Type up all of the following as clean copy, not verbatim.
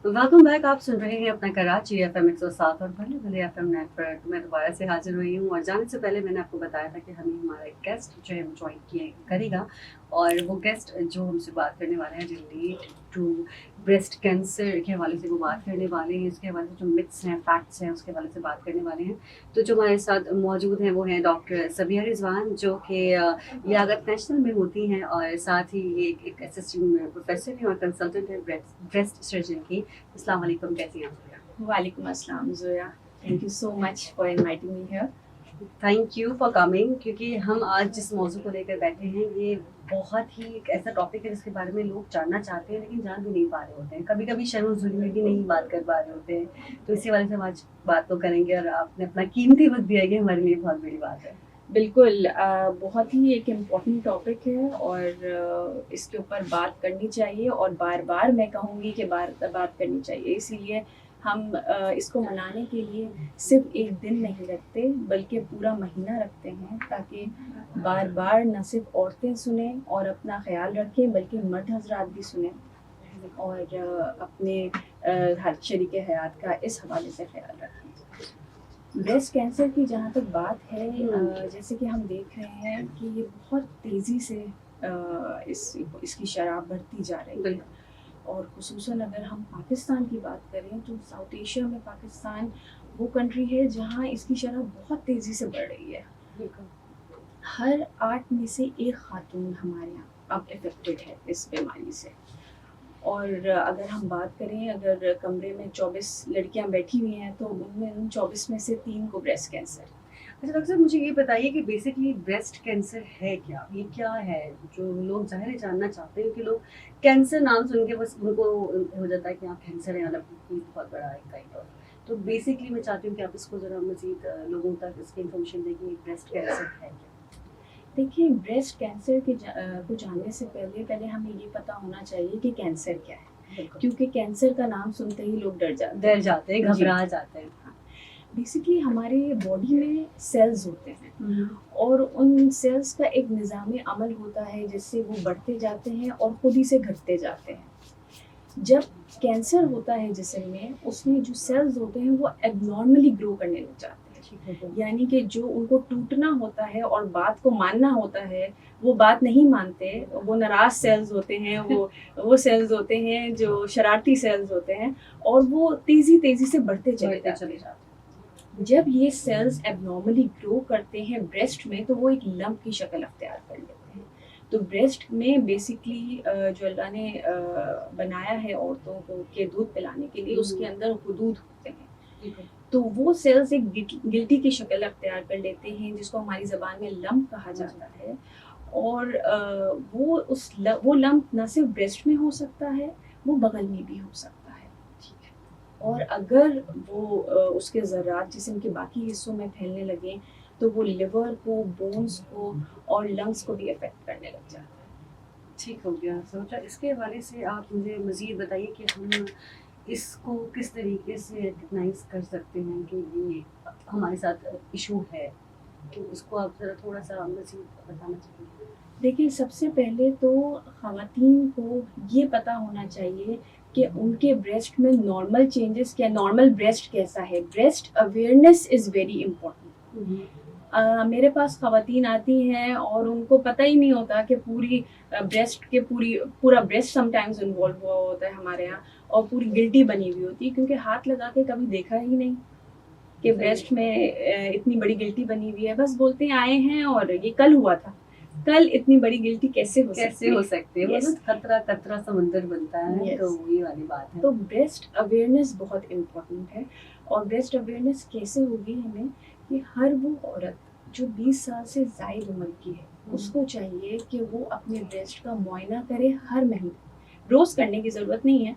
Welcome back. आप सुन रहे हैं अपना कराची FM 107 और भले भले FM नेट पर। तो मैं दोबारा से हाजिर हुई हूँ और जाने से पहले मैंने आपको बताया था कि हमें हमारा एक गेस्ट जो है वो ज्वाइन किए करेगा, और वो गेस्ट जो हमसे बात करने वाले हैं रिलेट टू ब्रेस्ट कैंसर के हवाले से वो बात करने वाले हैं। इसके हवाले से जो मिथ्स हैं, फैक्ट्स हैं, उसके हवाले से बात करने वाले हैं। तो जो हमारे साथ मौजूद हैं वो हैं डॉक्टर सबिया रिजवान, जो कि लियाकत नेशनल में होती हैं, और साथ ही ये एक असिस्टेंट प्रोफेसर हैं और कंसल्टेंट है ब्रेस्ट सर्जन की। अस्सलाम वालेकुम, कैसी हैं आप? वालेकुम अस्सलाम Zoya, thank you so much for inviting me here. Thank you for coming, क्योंकि हम आज जिस मौजू को लेकर बैठे हैं ये बहुत ही एक ऐसा टॉपिक है जिसके बारे में लोग जानना चाहते हैं लेकिन जान भी नहीं पा रहे होते हैं। कभी कभी शर्म ज़ुल्म में भी नहीं बात कर पा रहे होते हैं। तो इसी वजह से हम आज बात तो करेंगे, और आपने अपना कीमती वक्त दिया, ये हमारे लिए बहुत बड़ी बात है। बिल्कुल, बहुत ही एक इम्पॉर्टेंट टॉपिक है और इसके ऊपर बात करनी चाहिए, और बार बार मैं कहूँगी कि बात करनी चाहिए। इसीलिए हम इसको मनाने के लिए सिर्फ एक दिन नहीं रखते बल्कि पूरा महीना रखते हैं, ताकि बार बार न सिर्फ औरतें सुने और अपना ख्याल रखें बल्कि मर्द हजरात भी सुने और अपने हर शरीके हयात का इस हवाले से ख्याल रखें। ब्रेस्ट कैंसर की जहाँ तक बात है, जैसे कि हम देख रहे हैं कि ये बहुत तेज़ी से इसकी शरह बढ़ती जा रही है, और खुसूसन अगर हम पाकिस्तान की बात करें तो साउथ एशिया में पाकिस्तान वो कंट्री है जहाँ इसकी शरह बहुत तेज़ी से बढ़ रही है। हर 8 में से 1 खातून हमारे यहाँ अब इफेक्टेड है इस बीमारी से। और अगर हम बात करें, अगर कमरे में 24 लड़कियां बैठी हुई हैं तो उनमें उन 24 में से 3 को ब्रेस्ट कैंसर। अच्छा डॉक्टर साहब, मुझे ये बताइए कि बेसिकली ब्रेस्ट कैंसर है क्या? ये क्या है? जो लोग ज़ाहिर है जानना चाहते हैं कि लोग कैंसर नाम सुन के बस उनको हो जाता है कि हाँ कैंसर है, मतलब कोई बहुत बड़ा एक काइंड ऑफ। तो बेसिकली मैं चाहती हूँ कि आप इसको ज़रा मज़ीद लोगों तक इसकी इन्फॉर्मेशन दें कि ब्रेस्ट कैंसर है क्या। देखिए, ब्रेस्ट कैंसर को जानने से पहले हमें ये पता होना चाहिए कि कैंसर क्या है, क्योंकि कैंसर का नाम सुनते ही लोग डर जाते हैं, घबरा जाते हैं। बेसिकली हमारे बॉडी में सेल्स होते हैं और उन सेल्स का एक निज़ाम अमल होता है जिससे वो बढ़ते जाते हैं और खुद ही से घटते जाते हैं। जब कैंसर होता है जिस्म में, उसमें जो सेल्स होते हैं वो एबनॉर्मली ग्रो करने लग जाते हैं, यानी कि जो उनको टूटना होता है और बात को मानना होता है वो बात नहीं मानते। वो नाराज सेल्स होते हैं, वो सेल्स होते हैं जो शरारती सेल्स होते हैं, और वो तेज़ी से बढ़ते चले जाते हैं। जब ये सेल्स एबनॉर्मली ग्रो करते हैं ब्रेस्ट में तो वो एक लंप की शक्ल अख्तियार कर लेते हैं। तो ब्रेस्ट में बेसिकली जो अल्लाह ने बनाया है औरतों को के दूध पिलाने के लिए, उसके अंदर हुदूद होते हैं। तो वो सेल्स एक गिल्टी की शक्ल अख्तियार कर लेते हैं, जिसको हमारी ज़बान में लंप कहा जाता है। और वो लंप न सिर्फ ब्रेस्ट में हो सकता है, वो बगल में भी हो सकता है। और अगर वो उसके ज़र्रात जिस्म के बाकी हिस्सों में फैलने लगें तो वो लिवर को, बोन्स को और लंग्स को भी अफेक्ट करने लग जाता है। ठीक हो गया। सोचा इसके हवाले से आप मुझे मज़ीद बताइए कि हम इसको किस तरीके से रिकग्नाइज कर सकते हैं कि ये हमारे साथ इशू है। तो इसको आप ज़रा थोड़ा सा मज़ीद बताना चाहिए। देखिए, सबसे पहले तो ख़वातीन को ये पता होना चाहिए कि उनके ब्रेस्ट में नॉर्मल चेंजेस क्या, नॉर्मल ब्रेस्ट कैसा है। Breast awareness is very important. मेरे पास ख़वातीन आती हैं और उनको पता ही नहीं होता कि पूरा ब्रेस्ट समटाइम्स इन्वॉल्व हुआ होता है हमारे यहाँ, और पूरी गिल्टी बनी हुई होती है क्योंकि हाथ लगा के कभी देखा ही नहीं कि ब्रेस्ट में इतनी बड़ी गिल्टी बनी हुई है। बस बोलते हैं आए हैं और ये कल हुआ था, कल इतनी बड़ी गिल्टी कैसे हो सकती है। yes. कतरा कतरा समंदर बनता है। yes. तो ये वाली बात है। तो ब्रेस्ट अवेयरनेस बहुत इम्पोर्टेंट है। और ब्रेस्ट अवेयरनेस कैसे होगी हमें, कि हर वो औरत जो 20 साल से ज़ायद उम्र की है उसको चाहिए कि वो अपने ब्रेस्ट का मुआयना करे हर महीने। रोज़ करने की ज़रूरत नहीं है,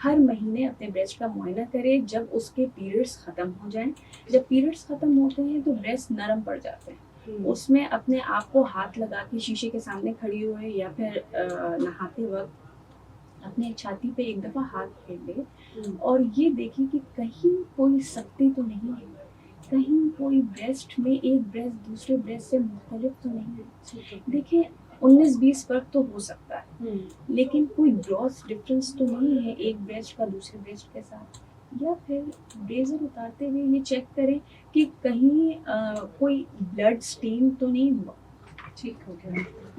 हर महीने अपने ब्रेस्ट का मुआयना करे। जब उसके पीरियड्स ख़त्म हो जाएं, जब पीरियड्स ख़त्म होते हैं तो ब्रेस्ट नरम पड़ जाते हैं। उसमें अपने आप को हाथ लगा के शीशे के सामने खड़ी हुए या फिर नहाते वक्त अपने छाती पे एक दफ़ा हाथ फेर ले और ये देखे कि कहीं कोई सख्ती तो नहीं है, कहीं कोई ब्रेस्ट में एक ब्रेस्ट दूसरे ब्रेस्ट से मुख्तलिफ तो नहीं है। देखिए, 19-20 فرق تو ہو سکتا ہے، لیکن کوئی گراس ڈفرینس تو نہیں ہے ایک بریسٹ کا دوسرے بریسٹ کے ساتھ. یا پھر بریزر اتارتے ہوئے یہ چیک کریں کہ کہیں کوئی بلڈ اسٹین تو نہیں ہوا، ٹھیک ہو گیا.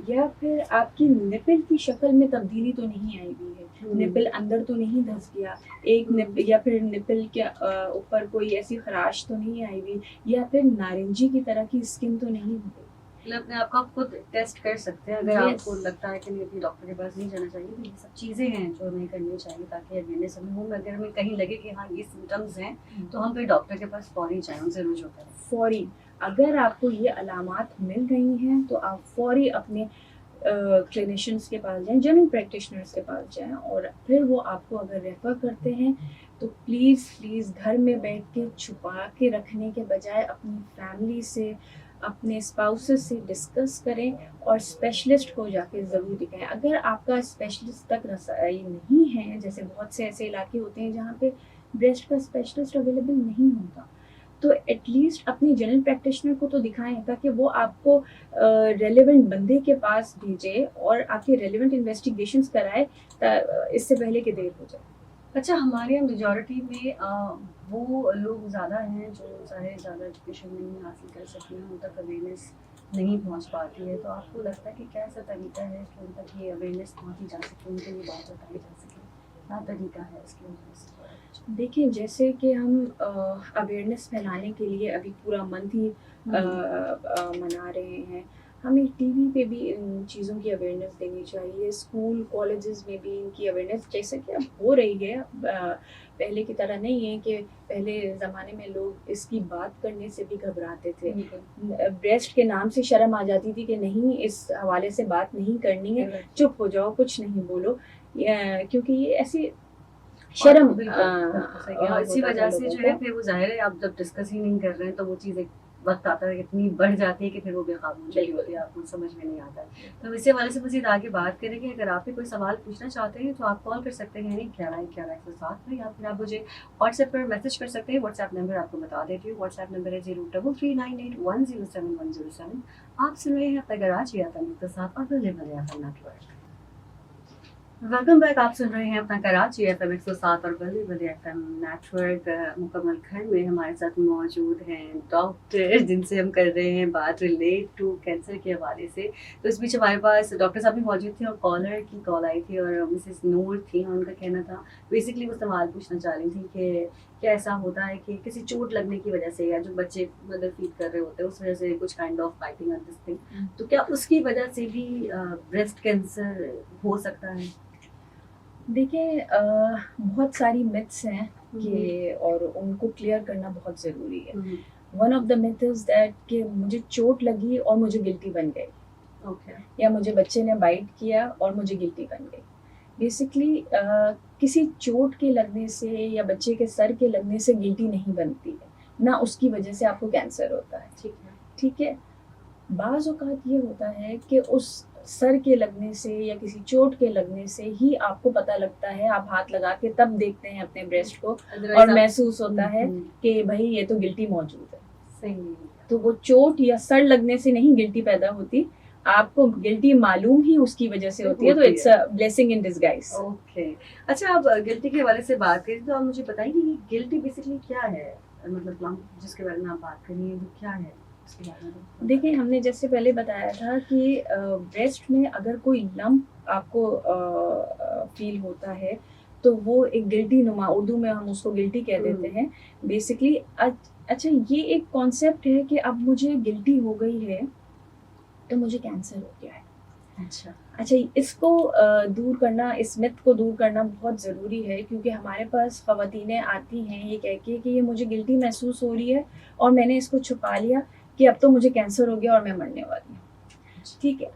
یا پھر آپ کی نپل کی شکل میں تبدیلی تو نہیں آئی ہوئی ہے، نپل اندر تو نہیں دھس گیا، ایک نپل یا پھر نپل کے اوپر کوئی ایسی خراش تو نہیں آئی ہوئی، یا پھر نارنجی کی طرح کی اسکن تو نہیں ہوئی. مطلب اپنے آپ کو آپ خود ٹیسٹ کر سکتے ہیں اگر آپ کو لگتا ہے کہ نہیں ابھی ڈاکٹر کے پاس نہیں جانا چاہیے. تو یہ سب چیزیں ہیں جو ہمیں کرنی چاہیے تاکہ اویئرنیس ہمیں ہو. اگر ہمیں کہیں لگے کہ ہاں یہ سمٹمز ہیں تو ہم پھر ڈاکٹر کے پاس فوری جائیں، ان سے رجوع کریں. فوری اگر آپ کو یہ علامات مل رہی ہیں تو آپ فوری اپنے کلینیشینس کے پاس جائیں، جنرل پریکٹیشنرس کے پاس جائیں، اور پھر وہ آپ کو اگر ریفر کرتے ہیں تو پلیز گھر میں بیٹھ کے چھپا کے رکھنے کے بجائے اپنی فیملی سے، اپنے اسپاؤسز سے ڈسکس کریں اور اسپیشلسٹ کو جا کے ضرور دکھائیں. اگر آپ کا اسپیشلسٹ تک رسائی نہیں ہے، جیسے بہت سے ایسے علاقے ہوتے ہیں جہاں پہ بریسٹ کا اسپیشلسٹ اویلیبل نہیں ہوتا، تو ایٹ لیسٹ اپنی جنرل پریکٹیشنر کو تو دکھائیں تاکہ وہ آپ کو ریلیونٹ بندے کے پاس بھیجے اور آپ کی ریلیونٹ انویسٹیگیشنز کرائے اس سے پہلے کہ دیر ہو جائے. اچھا، ہمارے یہاں میجورٹی میں وہ لوگ زیادہ ہیں جو ظاہر زیادہ ایجوکیشن نہیں حاصل کر سکتے ہیں، ان تک اویئرنیس نہیں پہنچ پاتی ہے. تو آپ کو لگتا ہے کہ کیا ایسا طریقہ ہے کہ ان تک یہ اویئرنیس پہنچی جا سکے، ان کو یہ بات بتائی جا سکے؟ کیا طریقہ ہے اس کی وجہ سے؟ دیکھیں، جیسے کہ ہم اویئرنیس پھیلانے کے لیے ابھی پورا منتھ ہی منا رہے ہیں، ہمیں ٹی وی پہ بھی ان چیزوں کی اویئرنیس دینی چاہیے، اسکول کالجز میں بھی ان کی اویئرنیس جیسے کہ اب ہو رہی ہے. پہلے کی طرح نہیں ہے کہ پہلے زمانے میں لوگ اس کی بات کرنے سے بھی گھبراتے تھے، بریسٹ کے نام سے شرم آ جاتی تھی کہ نہیں اس حوالے سے بات نہیں کرنی ہے، چپ ہو جاؤ، کچھ نہیں بولو، کیونکہ یہ ایسی شرم اسی وجہ سے جو ہے پھر وہ ظاہر ہے آپ جب ڈسکس ہی نہیں کر رہے ہیں تو وہ چیز ایک وقت آتا ہے اتنی بڑھ جاتی ہے کہ پھر وہ بے قابو ہو جاتی ہوتی ہے، آپ کو سمجھ میں نہیں آتا ہے. تو اسی حوالے سے مزید آگے بات کریں کہ اگر آپ بھی کوئی سوال پوچھنا چاہتے ہیں تو آپ کال کر سکتے ہیں 11 پہ، یا پھر آپ مجھے واٹس ایپ پر میسج کر سکتے ہیں. واٹس ایپ نمبر آپ کو بتا دیتی ہوں، واٹس ایپ نمبر ہے 033981071007. آپ سن رہے ہیں اپنا گراج یا ساتھ اور ویلکم بیک. آپ سن رہے ہیں اپنا کراچی FM 107 اور بلی بلی FM نیٹورک. مکمل گھر میں ہمارے ساتھ موجود ہیں ڈاکٹر جن سے ہم کر رہے ہیں بات ریلیٹ ٹو کینسر کے حوالے سے. تو اس بیچ ہمارے پاس ڈاکٹر صاحب بھی موجود تھے اور کالر کی کال آئی تھی اور مسز نور تھی. ان کا کہنا تھا بیسکلی وہ سوال پوچھنا چاہ رہی تھی کہ کیا ایسا ہوتا ہے کہ کسی چوٹ لگنے کی وجہ سے یا جو بچے مدر فیڈ کر رہے ہوتے ہیں اس وجہ سے کچھ kind of fighting on this thing, تو کیا اس کی وجہ سے بھی بریسٹ کینسر ہو سکتا ہے؟ دیکھیں، بہت ساری متس ہیں کہ اور ان کو کلیئر کرنا بہت ضروری ہے. One of the myth is that کہ مجھے چوٹ لگی اور مجھے گلٹی بن گئی، یا مجھے بچے نے بائٹ کیا اور مجھے گلٹی بن گئی. بیسکلی کسی چوٹ کے لگنے سے یا بچے کے سر کے لگنے سے گلٹی نہیں بنتی ہے، نہ اس کی وجہ سے آپ کو کینسر ہوتا ہے. ٹھیک ہے، بعض اوقات یہ ہوتا ہے کہ اس سر کے لگنے سے یا کسی چوٹ کے لگنے سے ہی آپ کو پتہ لگتا ہے، آپ ہاتھ لگا کے تب دیکھتے ہیں اپنے بریسٹ کو اور محسوس ہوتا ہے کہ بھائی یہ تو گلٹی موجود ہے. صحیح. تو وہ چوٹ یا سر لگنے سے نہیں گلٹی پیدا ہوتی، آپ کو گلٹی معلوم ہی اس کی وجہ سے ہوتی ہے، تو it's a blessing in disguise. Okay, اچھا آپ گلٹی کے حوالے سے بات کریں تو آپ مجھے بتائیں کہ گلٹی بیسکلی کیا ہے، مطلب جس کے بارے میں آپ بات کریں وہ کیا ہے؟ دیکھیں، ہم نے جیسے پہلے بتایا تھا کہ بریسٹ میں اگر کوئی لمپ آپ کو فیل ہوتا ہے تو وہ ایک گلٹی نما، اردو میں ہم اس کو گلٹی کہہ دیتے ہیں بیسکلی. اچھا، یہ ایک کانسیپٹ ہے کہ اب مجھے گلٹی ہو گئی ہے تو مجھے کینسر ہو گیا ہے. اچھا، اس کو دور کرنا، اس مت کو دور کرنا بہت ضروری ہے، کیونکہ ہمارے پاس خواتینیں آتی ہیں یہ کہہ کے کہ یہ مجھے گلٹی محسوس ہو رہی ہے اور میں نے اس کو چھپا لیا کہ اب تو مجھے کینسر ہو گیا اور میں مرنے والی ہوں. ٹھیک ہے،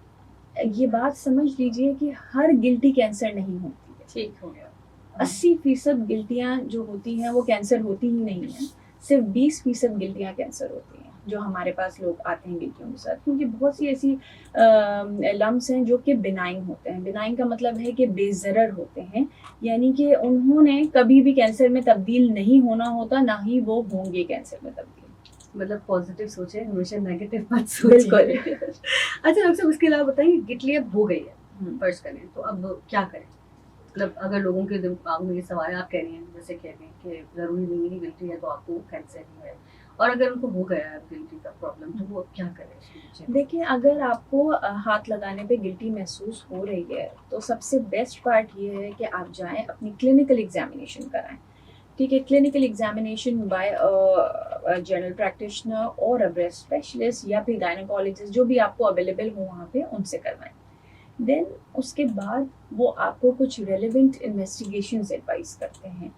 یہ بات سمجھ لیجئے کہ ہر گلٹی کینسر نہیں ہوتی ہے. ٹھیک ہو گیا، 80% گلٹیاں جو ہوتی ہیں وہ کینسر ہوتی ہی نہیں ہیں، صرف 20% گلٹیاں کینسر ہوتی ہیں جو ہمارے پاس لوگ آتے ہیں گلٹیوں کے ساتھ. کیونکہ بہت سی ایسی لمپس ہیں جو کہ بنائن ہوتے ہیں. بنائن کا مطلب ہے کہ بے ضرر ہوتے ہیں، یعنی کہ انہوں نے کبھی بھی کینسر میں تبدیل نہیں ہونا ہوتا، نہ ہی وہ ہوں گے کینسر میں تبدیل. मतलब पॉजिटिव सोचें, हमेशा नेगेटिव मत सोचिए। बिल्कुल। अच्छा डॉक्टर साहब, उसके अलावा बताइए, गिल्टी अब हो गई है, फर्ज करें, तो अब क्या करें? मतलब अगर लोगों के दिमाग में ये सवाल है, आप कह रही हैं, जैसे कह रही हैं कि ज़रूरी नहीं है कि गिल्टी है तो आपको कैंसर ही है, और अगर उनको हो गया है गिल्टी का प्रॉब्लम, तो वो अब क्या करें? देखिए, अगर आपको हाथ लगाने पे गिल्टी महसूस हो रही है तो सबसे बेस्ट पार्ट ये है कि आप जाएं अपनी क्लिनिकल एग्जामिनेशन कराएं। ठीक है, clinical examination by general practitioner और अ ब्रेस्ट स्पेशलिस्ट या फिर गायनेकोलॉजिस्ट, जो भी आपको अवेलेबल हो वहाँ पे, उनसे करवाएं। देन उसके बाद वो आपको कुछ रेलिवेंट इन्वेस्टिगेशंस एडवाइस करते हैं,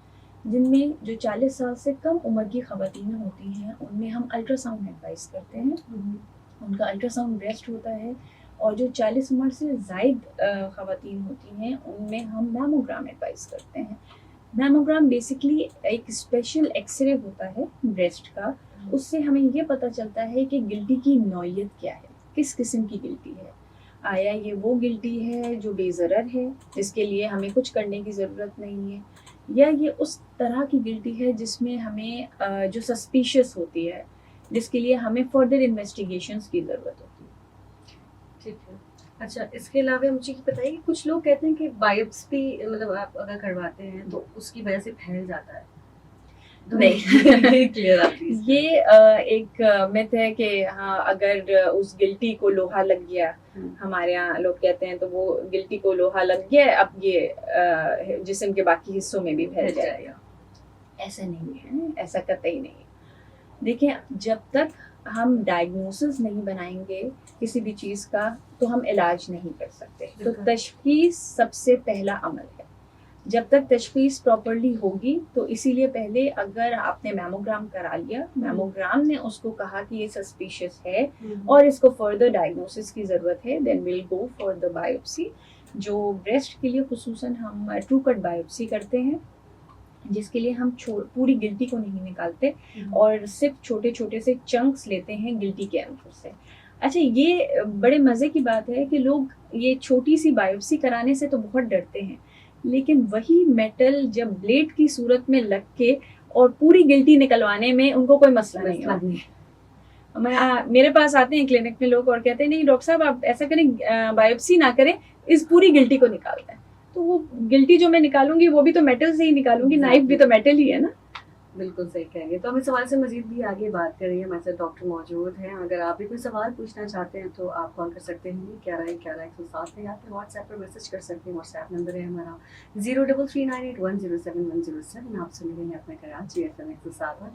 जिनमें जो 40 साल से कम उम्र की ख़वातीन होती हैं उनमें हम अल्ट्रासाउंड एडवाइस करते हैं। उनका अल्ट्रासाउंड ब्रेस्ट होता है, और जो 40 उम्र से ज़ायद ख़वातीन होती हैं उनमें हम मैमोग्राम एडवाइस करते हैं। मैमोग्राम बेसिकली एक स्पेशल एक्सरे होता है ब्रेस्ट का, उससे हमें ये पता चलता है कि गिल्टी की नौइयत क्या है, किस किस्म की गिल्टी है। आया ये वो गिल्टी है जो बेज़रर है, जिसके लिए हमें कुछ करने की ज़रूरत नहीं है, या ये उस तरह की गिल्टी है जिसमें हमें जो सस्पिशियस होती है, जिसके लिए हमें फर्दर इन्वेस्टिगेशंस की ज़रूरत होती है। ठीक है। अच्छा, इसके अलावा मुझे ये बताइए कि कुछ लोग कहते हैं कि बायोप्सी मतलब आप अगर करवाते हैं तो उसकी वजह से फैल जाता है, तो नहीं। क्लियर आप प्लीज। ये एक मिथ है कि हाँ, अगर उस गिल्टी को लोहा लग गया, हमारे यहाँ लोग कहते हैं, तो वो गिल्टी को लोहा लग गया, अब ये जिस्म के बाकी हिस्सों में भी फैल जाएगा। ऐसा नहीं है, ऐसा कतई नहीं है। देखिए, जब तक हम डायग्नोसिस नहीं बनाएंगे किसी भी चीज़ का तो हम इलाज नहीं कर सकते। तो तशखीस सबसे पहला अमल है। जब तक तशखीस प्रॉपर्ली होगी, तो इसीलिए पहले अगर आपने मैमोग्राम करा लिया, मैमोग्राम ने उसको कहा कि ये सस्पिशियस है और इसको फर्दर डायग्नोसिस की ज़रूरत है, then will go for the biopsy. जो ब्रेस्ट के लिए खुसूसन हम ट्रू कट बायोप्सी करते हैं, जिसके लिए हम पूरी गिल्टी को नहीं निकालते और सिर्फ छोटे छोटे से चंक्स लेते हैं गिल्टी के अंदर से। अच्छा, ये बड़े मज़े की बात है कि लोग ये छोटी सी बायोप्सी कराने से तो बहुत डरते हैं, लेकिन वही मेटल जब ब्लेड की सूरत में लग के और पूरी गिल्टी निकलवाने में उनको कोई मसला नहीं होता। मेरे पास आते हैं क्लिनिक में लोग और कहते हैं, नहीं डॉक्टर साहब आप ऐसा करें, बायोप्सी ना करें, इस पूरी गिल्टी को निकालते हैं। तो वो गिल्टी जो मैं निकालूंगी वो भी तो मेटल से ही निकालूंगी, नाइफ भी तो मेटल ही है ना। बिल्कुल सही कहेंगे। तो हम इस सवाल से मजीद भी आगे बात करेंगे, हमारे साथ डॉक्टर मौजूद हैं। अगर आप भी कोई सवाल पूछना चाहते हैं तो आप कॉल कर सकते हैं 1111 या फिर व्हाट्सएप पर मैसेज कर सकते हैं। व्हाट्सएप नंबर है हमारा 033981071007। आप सुन रहे हैं अपने कराची FM 107 और